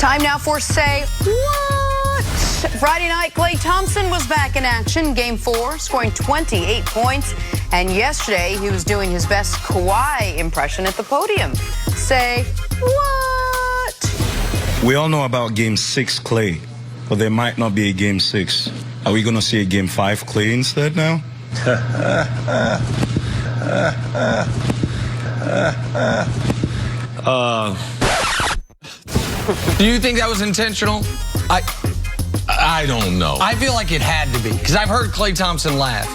Time now for Say What? Friday night, Klay Thompson was back in action. Game 4, scoring 28 points. And yesterday, he was doing his best Kawhi impression at the podium. Say what? We all know about Game 6 Klay, but there might not be a Game 6. Are we going to see a Game 5 Klay instead now? Do you think that was intentional? I don't know. I feel like it had to be, because I've heard Klay Thompson laugh,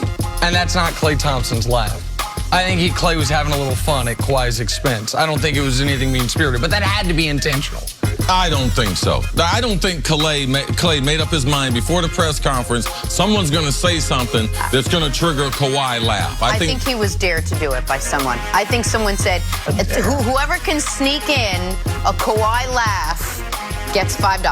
and that's not Klay Thompson's laugh. I think Klay was having a little fun at Kawhi's expense. I don't think it was anything mean-spirited, but that had to be intentional. I don't think so. I don't think Klay made up his mind before the press conference. Someone's going to say something that's going to trigger a Kawhi laugh. I think he was dared to do it by someone. I think someone said, whoever can sneak in a Kawhi laugh gets $5.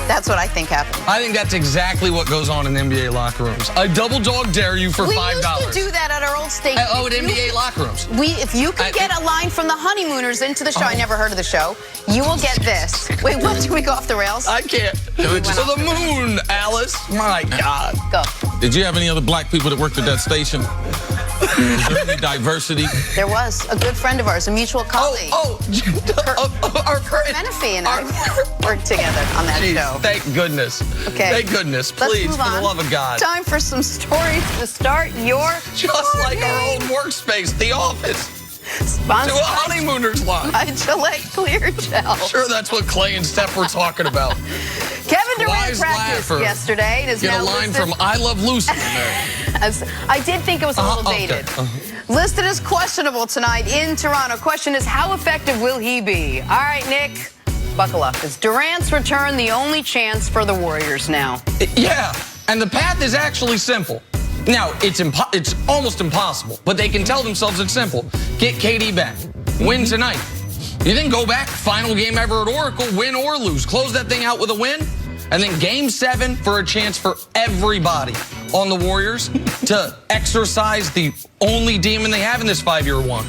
That's what I think happened. I think that's exactly what goes on in NBA locker rooms. I double dog dare you for $5. We used to do that at our old station. At NBA locker rooms. If you could get a line from the Honeymooners into the show, I never heard of the show, you will get this. Wait, what? Did we go off the rails? I can't. To the moon, Alice. My God. Go. Did you have any other black people that worked at that station? Is there any diversity? There was. A good friend of ours, a mutual colleague. Kurt Menefee and I worked together on that show. Thank goodness. Okay. Thank goodness. Please, for the love of God. Time for some stories to start your Just like our old workspace, The Office. Sponsored to a Honeymooners line. by Gillette Clear Gel. Sure, that's what Klay and Steph were talking about. Kevin Durant practiced yesterday and is Get now a line listed from I Love Lucy in there. I did think it was a little dated. Listed as questionable tonight in Toronto. Question is, how effective will he be? All right, Nick, buckle up. Is Durant's return the only chance for the Warriors now? Yeah, and the path is actually simple. Now, it's almost impossible, but they can tell themselves it's simple. Get KD back. Win tonight. You then go back, final game ever at Oracle, win or lose. Close that thing out with a win. And then Game 7 for a chance for everybody on the Warriors to exercise the only demon they have in this 5-year run,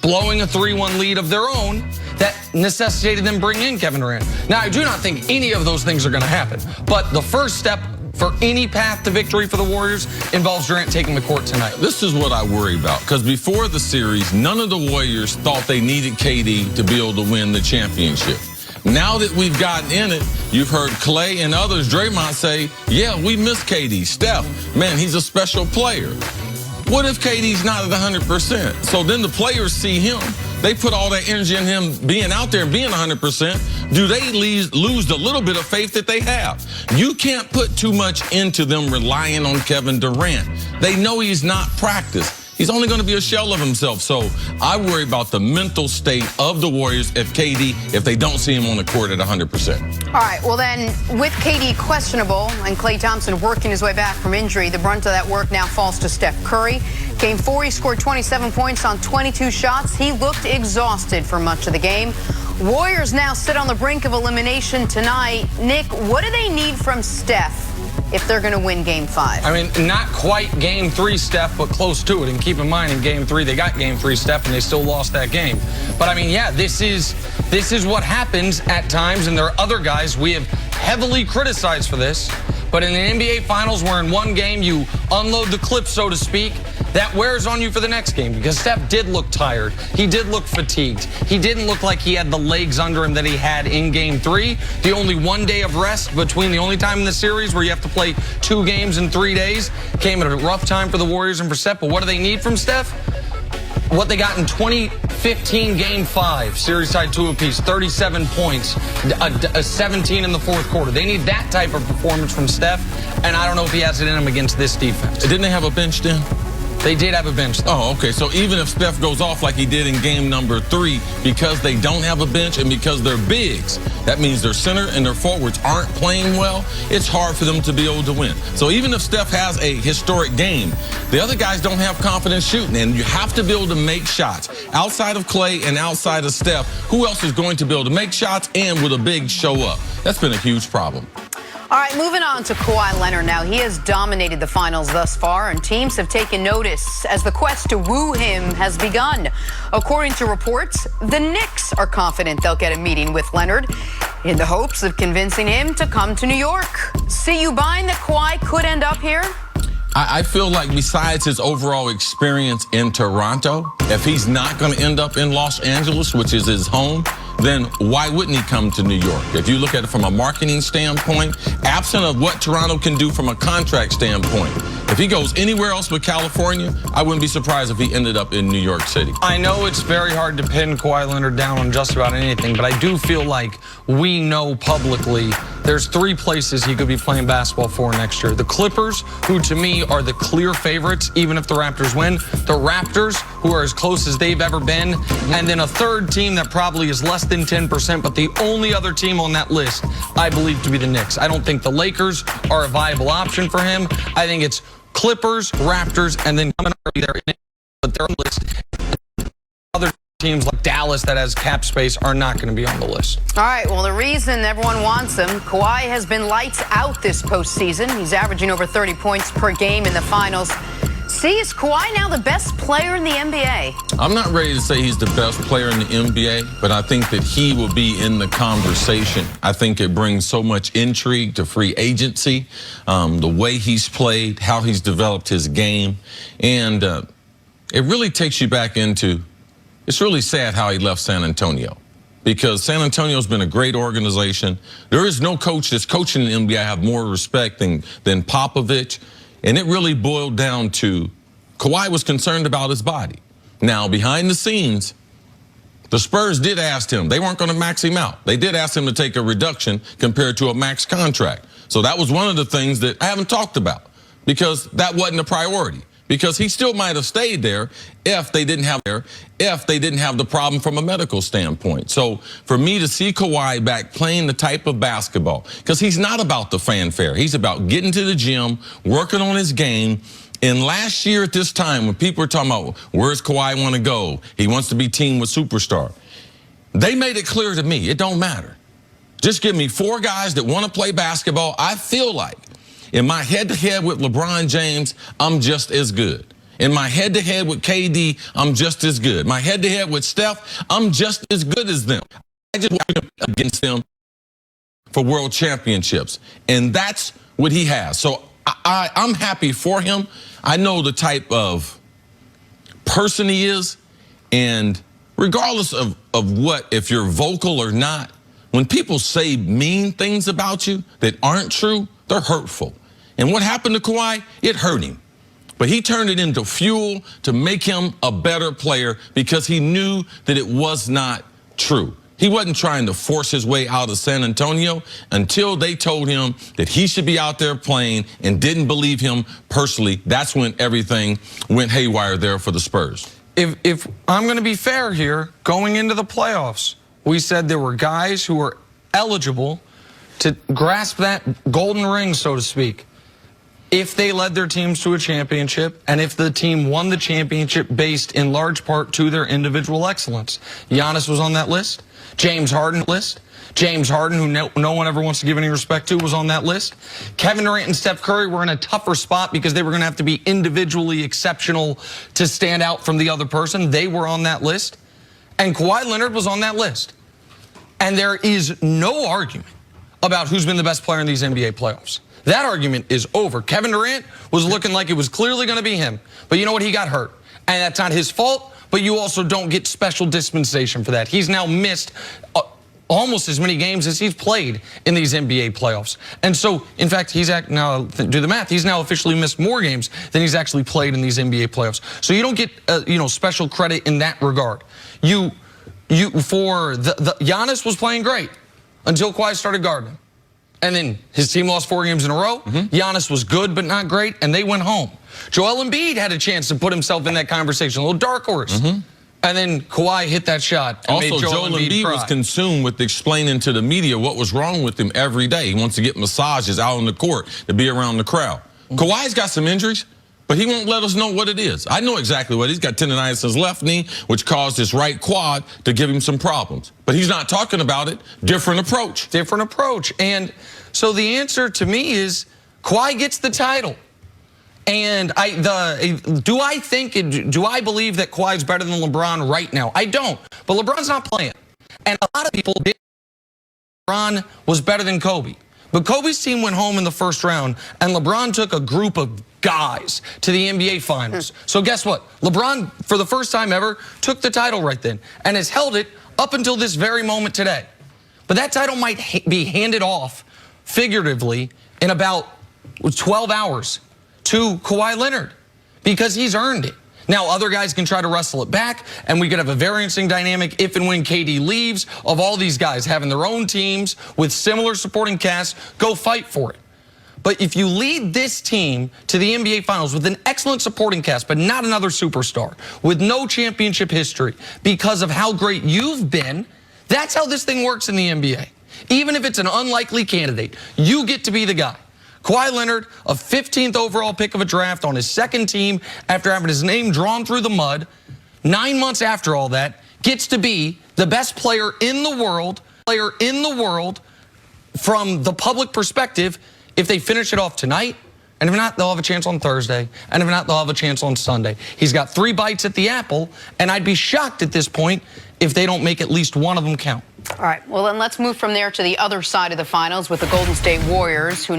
blowing a 3-1 lead of their own that necessitated them bringing in Kevin Durant. Now, I do not think any of those things are going to happen, but the first step for any path to victory for the Warriors involves Durant taking the court tonight. This is what I worry about, because before the series, none of the Warriors thought they needed KD to be able to win the championship. Now that we've gotten in it, you've heard Klay and others, Draymond, say, yeah, we miss KD. Steph, man, he's a special player. What if KD's not at 100%? So then the players see him. They put all that energy in him being out there and being 100%. Do they lose the little bit of faith that they have? You can't put too much into them relying on Kevin Durant. They know he's not practiced. He's only going to be a shell of himself. So I worry about the mental state of the Warriors if they don't see him on the court at 100%. All right, well then, with KD questionable and Klay Thompson working his way back from injury, the brunt of that work now falls to Steph Curry. Game 4, he scored 27 points on 22 shots. He looked exhausted for much of the game. Warriors now sit on the brink of elimination tonight. Nick, what do they need from Steph if they're going to win Game 5? I mean, not quite Game 3, Steph, but close to it. And keep in mind, in Game 3, they got Game 3, Steph, and they still lost that game. But, I mean, yeah, this is what happens at times, and there are other guys we have heavily criticized for this. But in the NBA Finals, where in one game you unload the clip, so to speak, that wears on you for the next game, because Steph did look tired. He did look fatigued. He didn't look like he had the legs under him that he had in Game 3. The only one day of rest between the only time in the series where you have to play 2 games in 3 days came at a rough time for the Warriors and for Steph. But what do they need from Steph? What they got in 2015 Game 5, series tied 2 apiece, 37 points, 17 in the fourth quarter. They need that type of performance from Steph, and I don't know if he has it in him against this defense. Didn't they have a bench then? They did have a bench, though. Oh, okay. So even if Steph goes off like he did in game number 3, because they don't have a bench and because they're bigs, that means their center and their forwards aren't playing well, it's hard for them to be able to win. So even if Steph has a historic game, the other guys don't have confidence shooting, and you have to be able to make shots. Outside of Klay and outside of Steph, who else is going to be able to make shots and with a big show up? That's been a huge problem. All right, moving on to Kawhi Leonard now. He has dominated the finals thus far, and teams have taken notice as the quest to woo him has begun. According to reports, the Knicks are confident they'll get a meeting with Leonard. in the hopes of convincing him to come to New York. See you buying that Kawhi could end up here? I feel like besides his overall experience in Toronto, if he's not going to end up in Los Angeles, which is his home, then why wouldn't he come to New York? If you look at it from a marketing standpoint, absent of what Toronto can do from a contract standpoint, if he goes anywhere else but California, I wouldn't be surprised if he ended up in New York City. I know it's very hard to pin Kawhi Leonard down on just about anything, but I do feel like we know publicly there's 3 places he could be playing basketball for next year. The Clippers, who to me are the clear favorites, even if the Raptors win. The Raptors, who are as close as they've ever been. And then a third team that probably is less than 10%, but the only other team on that list I believe to be the Knicks. I don't think the Lakers are a viable option for him. I think it's Clippers, Raptors, and then coming up there, but they're on the list. Other teams like Dallas that has cap space are not going to be on the list. All right, well, the reason everyone wants him, Kawhi has been lights out this postseason. He's averaging over 30 points per game in the finals. See, is Kawhi now the best player in the NBA? I'm not ready to say he's the best player in the NBA, but I think that he will be in the conversation. I think it brings so much intrigue to free agency, the way he's played, how he's developed his game, and it really takes you back into, it's really sad how he left San Antonio, because San Antonio's been a great organization. There is no coach that's coaching in the NBA I have more respect than Popovich. And it really boiled down to Kawhi was concerned about his body. Now, behind the scenes, the Spurs did ask him. They weren't going to max him out. They did ask him to take a reduction compared to a max contract. So that was one of the things that I haven't talked about, because that wasn't a priority. Because he still might have stayed there if they didn't have the problem from a medical standpoint. So for me to see Kawhi back playing the type of basketball, because he's not about the fanfare. He's about getting to the gym, working on his game. And last year at this time, when people were talking about where's Kawhi want to go, he wants to be teamed with superstar. They made it clear to me, it don't matter. Just give me 4 guys that want to play basketball. I feel like in my head-to-head with LeBron James, I'm just as good. In my head-to-head with KD, I'm just as good. My head-to-head with Steph, I'm just as good as them. I just want against them for world championships. And that's what he has. So I'm happy for him. I know the type of person he is. And regardless of what, if you're vocal or not, when people say mean things about you that aren't true, they're hurtful. And what happened to Kawhi? It hurt him. But he turned it into fuel to make him a better player, because he knew that it was not true. He wasn't trying to force his way out of San Antonio until they told him that he should be out there playing and didn't believe him personally. That's when everything went haywire there for the Spurs. If I'm going to be fair here, going into the playoffs, we said there were guys who were eligible to grasp that golden ring, so to speak, if they led their teams to a championship, and if the team won the championship based in large part to their individual excellence. Giannis was on that list. James Harden list. James Harden, who no one ever wants to give any respect to, was on that list. Kevin Durant and Steph Curry were in a tougher spot because they were going to have to be individually exceptional to stand out from the other person. They were on that list. And Kawhi Leonard was on that list. And there is no argument about who's been the best player in these NBA playoffs. That argument is over. Kevin Durant was looking like it was clearly going to be him. But you know what? He got hurt. And that's not his fault, but you also don't get special dispensation for that. He's now missed almost as many games as he's played in these NBA playoffs. And so, in fact, he's now, do the math, he's now officially missed more games than he's actually played in these NBA playoffs. So you don't get, special credit in that regard. Giannis was playing great until Kawhi started guarding him. And then his team lost 4 games in a row. Giannis was good but not great, and they went home. Joel Embiid had a chance to put himself in that conversation, a little dark horse. And then Kawhi hit that shot and also, made Joel Embiid was consumed with explaining to the media what was wrong with him every day. He wants to get massages out on the court to be around the crowd. Kawhi's got some injuries, but he won't let us know what it is. I know exactly what he's got. Tendonitis in his left knee, which caused his right quad to give him some problems. But he's not talking about it. Different approach. Different approach. And so the answer to me is Kawhi gets the title. And do I believe that Kawhi's better than LeBron right now? I don't. But LeBron's not playing. And a lot of people did LeBron was better than Kobe. But Kobe's team went home in the first round, and LeBron took a group of guys to the NBA Finals. So guess what? LeBron, for the first time ever, took the title right then and has held it up until this very moment today. But that title might be handed off, figuratively, in about 12 hours to Kawhi Leonard because he's earned it. Now, other guys can try to wrestle it back, and we could have a very interesting dynamic if and when KD leaves of all these guys having their own teams with similar supporting casts go fight for it. But if you lead this team to the NBA Finals with an excellent supporting cast, but not another superstar, with no championship history because of how great you've been, that's how this thing works in the NBA. Even if it's an unlikely candidate, you get to be the guy. Kawhi Leonard, a 15th overall pick of a draft on his second team after having his name drawn through the mud, 9 months after all that, gets to be the best player in the world from the public perspective if they finish it off tonight. And if not, they'll have a chance on Thursday. And if not, they'll have a chance on Sunday. He's got 3 bites at the apple, and I'd be shocked at this point if they don't make at least one of them count. All right, well, then let's move from there to the other side of the finals with the Golden State Warriors, who